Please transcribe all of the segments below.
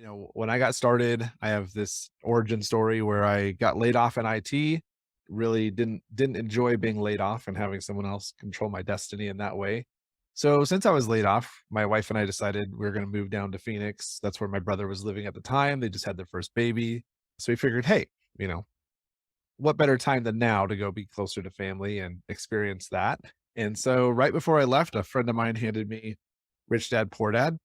When I got started, I have this origin story where I got laid off in IT. Really didn't enjoy being laid off and having someone else control my destiny in that way. So since I was laid off, my wife and I decided we are going to move down to Phoenix. That's where my brother was living at the time. They just had their first baby. So we figured, hey, you know, what better time than now to go be closer to family and experience that? And so right before I left, a friend of mine handed me Rich Dad Poor Dad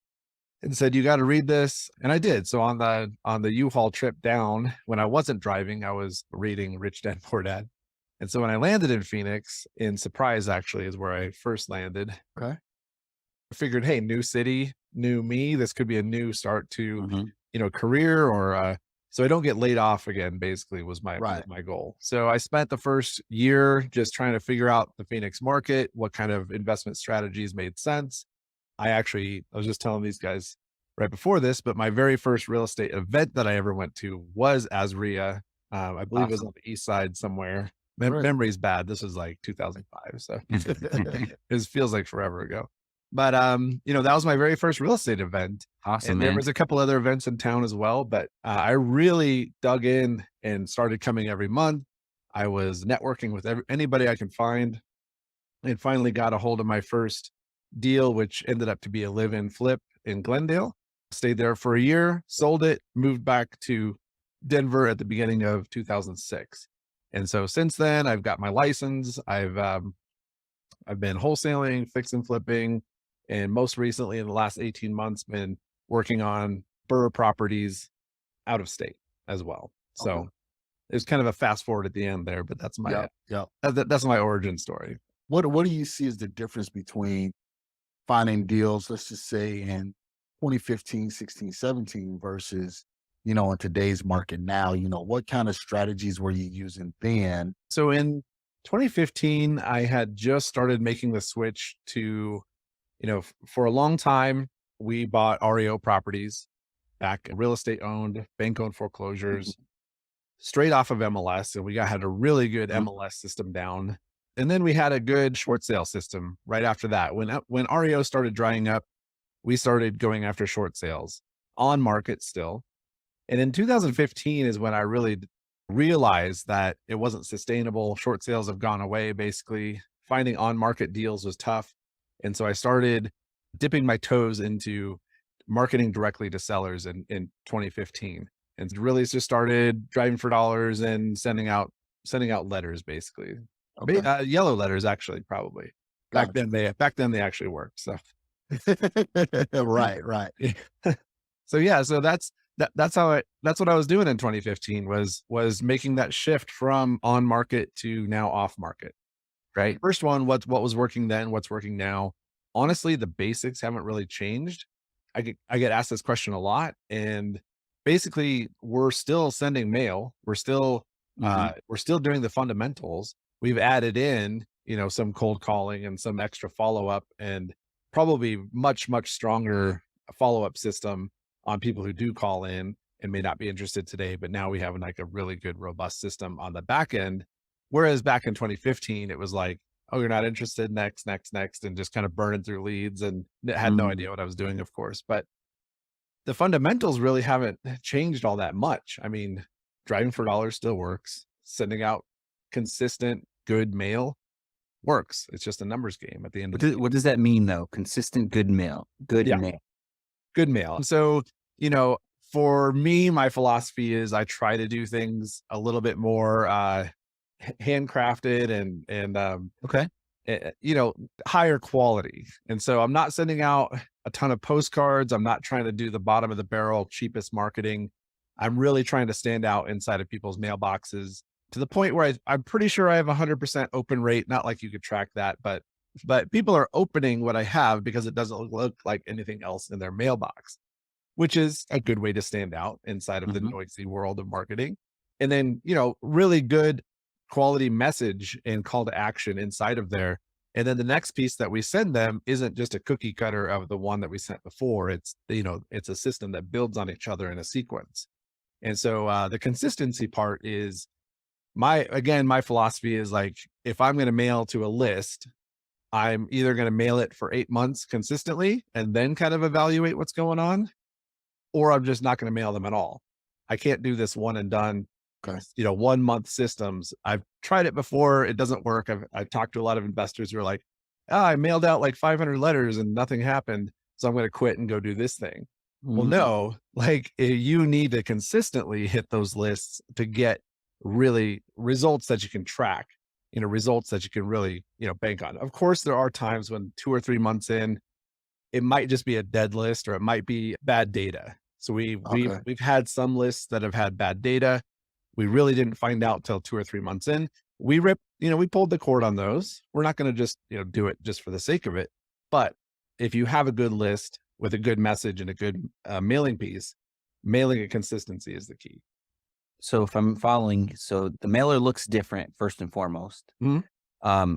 and said, "You got to read this." And I did. So on the U-Haul trip down, when I wasn't driving, I was reading Rich Dad Poor Dad. And so when I landed in Phoenix, in Surprise actually is where I first landed, Okay. I figured, hey, new city, new me. This could be a new start to, Mhm. career or so I don't get laid off again, basically was Right. my goal. So I spent the first year just trying to figure out the Phoenix market, what kind of investment strategies made sense. I was just telling these guys right before this, but my very first real estate event that I ever went to was Azreia. I believe it was Awesome. on the east side somewhere. Great. Memory's bad. This was like 2005, so it feels like forever ago. But that was my very first real estate event, Awesome, and there man. was a couple other events in town as well. But I really dug in and started coming every month. I was networking with anybody I can find, and finally got a hold of my first deal, which ended up to be a live-in flip in Glendale. Stayed there for a year, sold it, moved back to Denver at the beginning of 2006. And so since then, I've got my license. I've been wholesaling, fix and flipping, and most recently in the last 18 months, been working on borough properties out of state as well. Okay. So it's kind of a fast forward at the end there, but that's my Yep. Yep. that's my origin story. What do you see as the difference between finding deals, let's just say in 2015, 16, 17 versus, in today's market now? What kind of strategies were you using then? So in 2015, I had just started making the switch to, for a long time, we bought REO properties back, real estate owned, bank owned Mhm. foreclosures straight off of MLS. And had a really good Mhm. MLS system down. And then we had a good short sale system right after that. When REO started drying up, we started going after short sales on market still. And in 2015 is when I really realized that it wasn't sustainable. Short sales have gone away, basically. Finding on market deals was tough. And so I started dipping my toes into marketing directly to sellers in 2015. And really just started driving for dollars and sending out letters basically. Okay. Yellow letters actually probably. Gotcha. Back then they actually worked. So Right. Right. so yeah, so that's what I was doing in 2015 was making that shift from on market to now off market. Right. First one, what was working then, what's working now. Honestly, the basics haven't really changed. I get asked this question a lot, and basically we're still sending mail. Hmm. We're still doing the fundamentals. We've added in, some cold calling and some extra follow-up and probably much stronger follow-up system on people who do call in and may not be interested today, but now we have like a really good robust system on the back end. Whereas back in 2015, it was like, "Oh, you're not interested, next," and just kind of burning through leads and had no Mm. idea what I was doing, of course. But the fundamentals really haven't changed all that much. I mean, driving for dollars still works. Sending out consistent, good mail works. It's just a numbers game at the end What of the does day. what does that mean though? Consistent good Yeah, mail. good mail. And so, you know, for me, my philosophy is I try to do things a little bit more handcrafted Okay. you know, higher quality. And so I'm not sending out a ton of postcards. I'm not trying to do the bottom of the barrel, cheapest marketing. I'm really trying to stand out inside of people's mailboxes to the point where I'm pretty sure I have 100% open rate. Not like you could track that, but people are opening what I have because it doesn't look like anything else in their mailbox, which is a good way to stand out inside of the Hmm. noisy world of marketing. And then, really good quality message and call to action inside of there. And then the next piece that we send them isn't just a cookie cutter of the one that we sent before. It's a system that builds on each other in a sequence. And so the consistency part is my philosophy is like, if I'm going to mail to a list, I'm either going to mail it for 8 months consistently and then kind of evaluate what's going on, or I'm just not going to mail them at all. I can't do this one and done, Okay. 1 month systems. I've tried it before. It doesn't work. I've talked to a lot of investors who are like, I mailed out like 500 letters and nothing happened. So I'm going to quit and go do this thing. Well, Mhm. no, like you need to consistently hit those lists to get really results that you can track, results that you can really, bank on. Of course, there are times when 2 or 3 months in, it might just be a dead list or it might be bad data. So Okay. we've had some lists that have had bad data. We really didn't find out till 2 or 3 months in. We pulled the cord on those. We're not going to just, do it just for the sake of it. But if you have a good list with a good message and a good mailing piece, mailing and consistency is the key. So if I'm following, so the mailer looks different first and foremost. Mhm.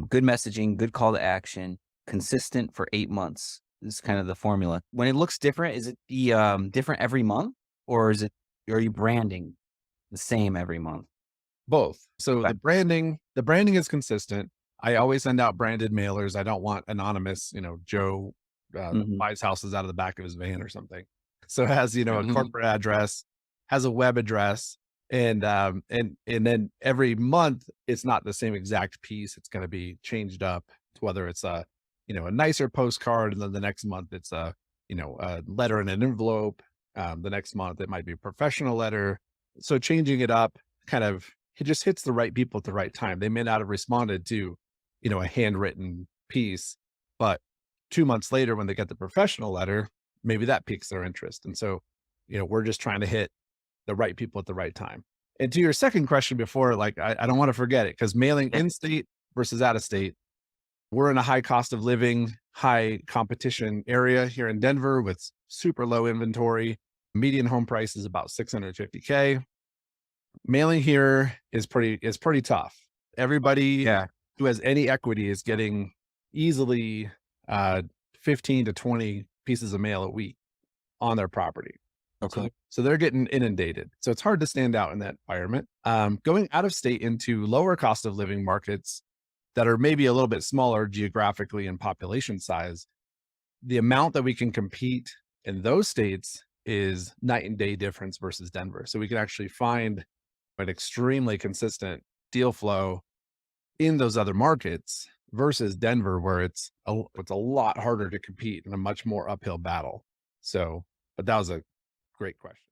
Good messaging, good call to action, consistent for 8 months. This is kind of the formula. When it looks different, is it different every month, or are you branding the same every month? Both. So Okay. the branding is consistent. I always send out branded mailers. I don't want anonymous, Joe Mhm. buys houses out of the back of his van or something. So it has, a Mhm. corporate address, has a web address, and then every month it's not the same exact piece. It's going to be changed up to whether it's a nicer postcard, and then the next month it's a letter in an envelope. The next month it might be a professional letter. So changing it up kind of it just hits the right people at the right time. They may not have responded to, a handwritten piece, but 2 months later, when they get the professional letter, maybe that piques their interest. And so, we're just trying to hit the right people at the right time. And to your second question before, like, I don't want to forget it because mailing Yeah. in state versus out of state, we're in a high cost of living, high competition area here in Denver with super low inventory. Median home price is about 650K. Mailing here is pretty tough. Everybody Yeah. who has any equity is getting easily uh 15 to 20 pieces of mail a week on their property. So Okay. so they're getting inundated. So it's hard to stand out in that environment. Going out of state into lower cost of living markets that are maybe a little bit smaller geographically and population size, the amount that we can compete in those states is night and day difference versus Denver. So we can actually find an extremely consistent deal flow in those other markets versus Denver, where it's a lot harder to compete in a much more uphill battle. So, but that was a great question.